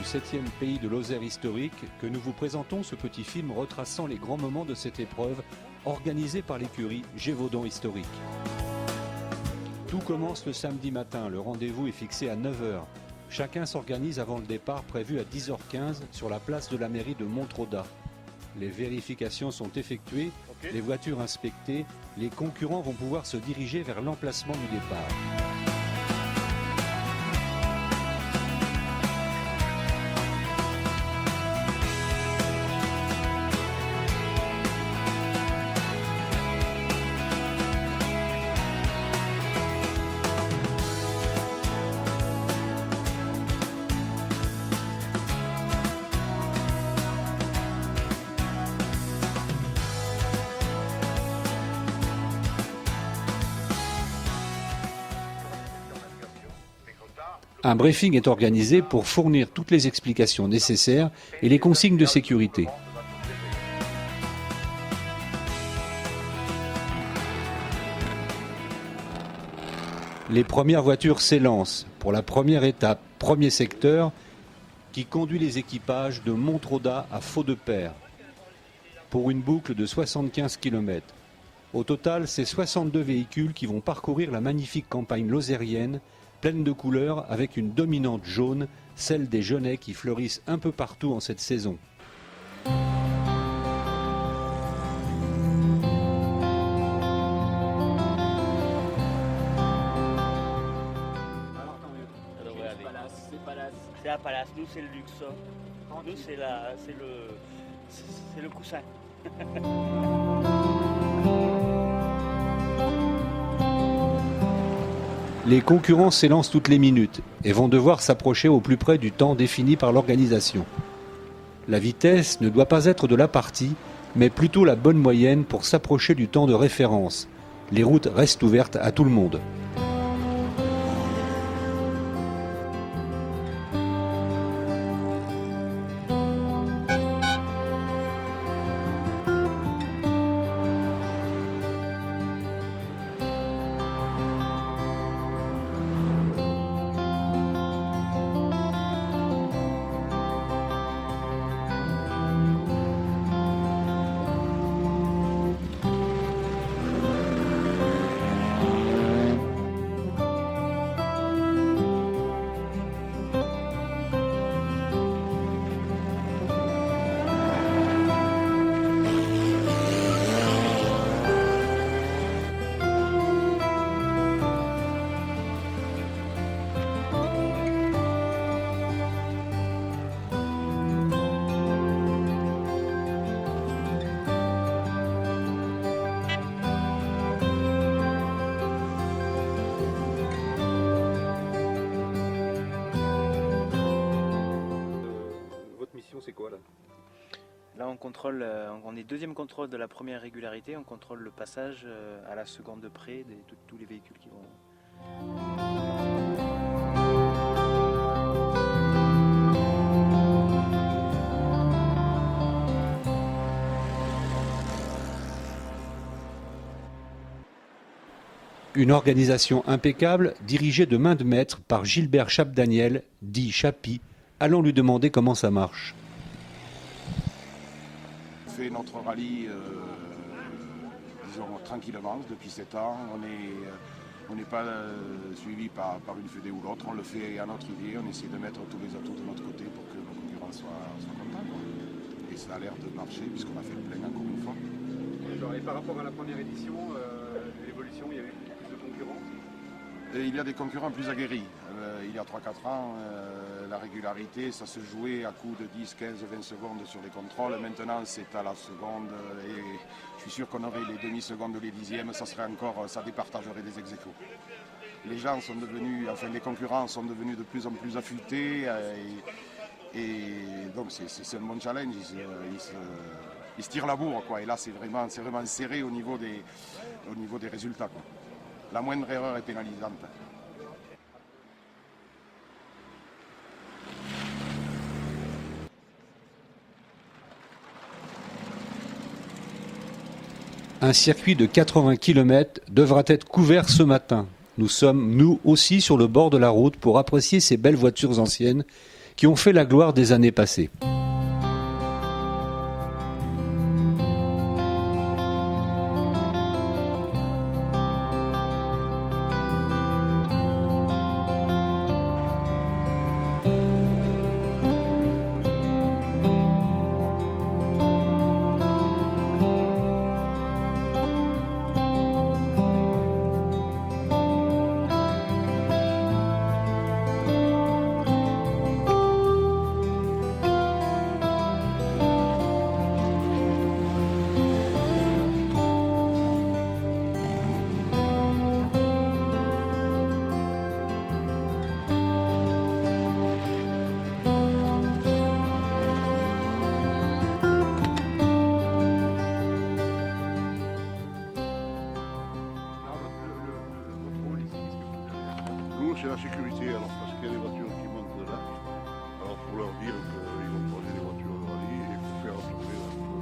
7e pays de Lozère historique que nous vous présentons ce petit film retraçant les grands moments de cette épreuve organisée par l'écurie Gévaudan Historique. Tout commence le samedi matin, le rendez-vous est fixé à 9h. Chacun s'organise avant le départ prévu à 10h15 sur la place de la mairie de Montraudat. Les vérifications sont effectuées, les voitures inspectées, les concurrents vont pouvoir se diriger vers l'emplacement du départ. Un briefing est organisé pour fournir toutes les explications nécessaires et les consignes de sécurité. Les premières voitures s'élancent pour la première étape, premier secteur, qui conduit les équipages de Montraudat à Faux-de-Père pour une boucle de 75 km. Au total, c'est 62 véhicules qui vont parcourir la magnifique campagne lozérienne, pleine de couleurs avec une dominante jaune, celle des genêts qui fleurissent un peu partout en cette saison. C'est la palace, nous c'est le luxe. Nous c'est le coussin. Les concurrents s'élancent toutes les minutes et vont devoir s'approcher au plus près du temps défini par l'organisation. La vitesse ne doit pas être de la partie, mais plutôt la bonne moyenne pour s'approcher du temps de référence. Les routes restent ouvertes à tout le monde. C'est quoi là ? Là on contrôle, on est deuxième contrôle de la première régularité, on contrôle le passage à la seconde de près de tous les véhicules qui vont... Une organisation impeccable, dirigée de main de maître par Gilbert Chapdaniel, dit Chapi, allons lui demander comment ça marche. On fait notre rallye disons, tranquillement depuis 7 ans. On n'est pas suivi par une fédé ou l'autre. On le fait à notre idée. On essaie de mettre tous les atouts de notre côté pour que nos concurrents soient contents. Quoi. Et ça a l'air de marcher puisqu'on a fait le plein encore une fois. Et par rapport à la première édition, l'évolution, il y avait plus de concurrents ? Il y a des concurrents plus aguerris. Il y a 3-4 ans, la régularité, ça se jouait à coups de 10, 15, 20 secondes sur les contrôles. Maintenant, c'est à la seconde. Et je suis sûr qu'on aurait les demi-secondes ou les dixièmes. Ça départagerait des ex-aequo. Les gens sont devenus, enfin les concurrents sont devenus de plus en plus affûtés. Et donc, c'est un bon challenge. Ils se tirent la bourre, quoi. Et là, c'est vraiment serré au niveau des résultats, quoi. La moindre erreur est pénalisante. Un circuit de 80 km devra être couvert ce matin. Nous sommes, nous aussi, sur le bord de la route pour apprécier ces belles voitures anciennes qui ont fait la gloire des années passées. Nous, c'est la sécurité, alors, parce qu'il y a des voitures qui montent de là. Alors, il faut leur dire qu'ils vont poser des voitures de rallye et il faut faire tourner la voiture.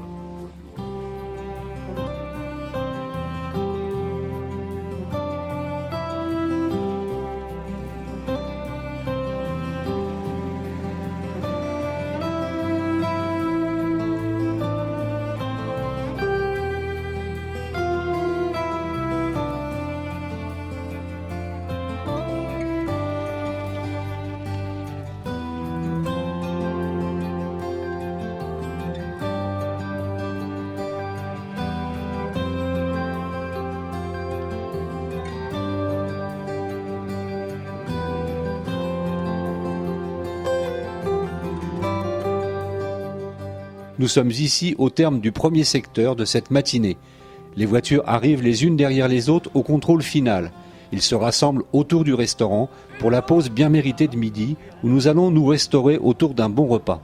Nous sommes ici au terme du premier secteur de cette matinée. Les voitures arrivent les unes derrière les autres au contrôle final. Ils se rassemblent autour du restaurant pour la pause bien méritée de midi où nous allons nous restaurer autour d'un bon repas.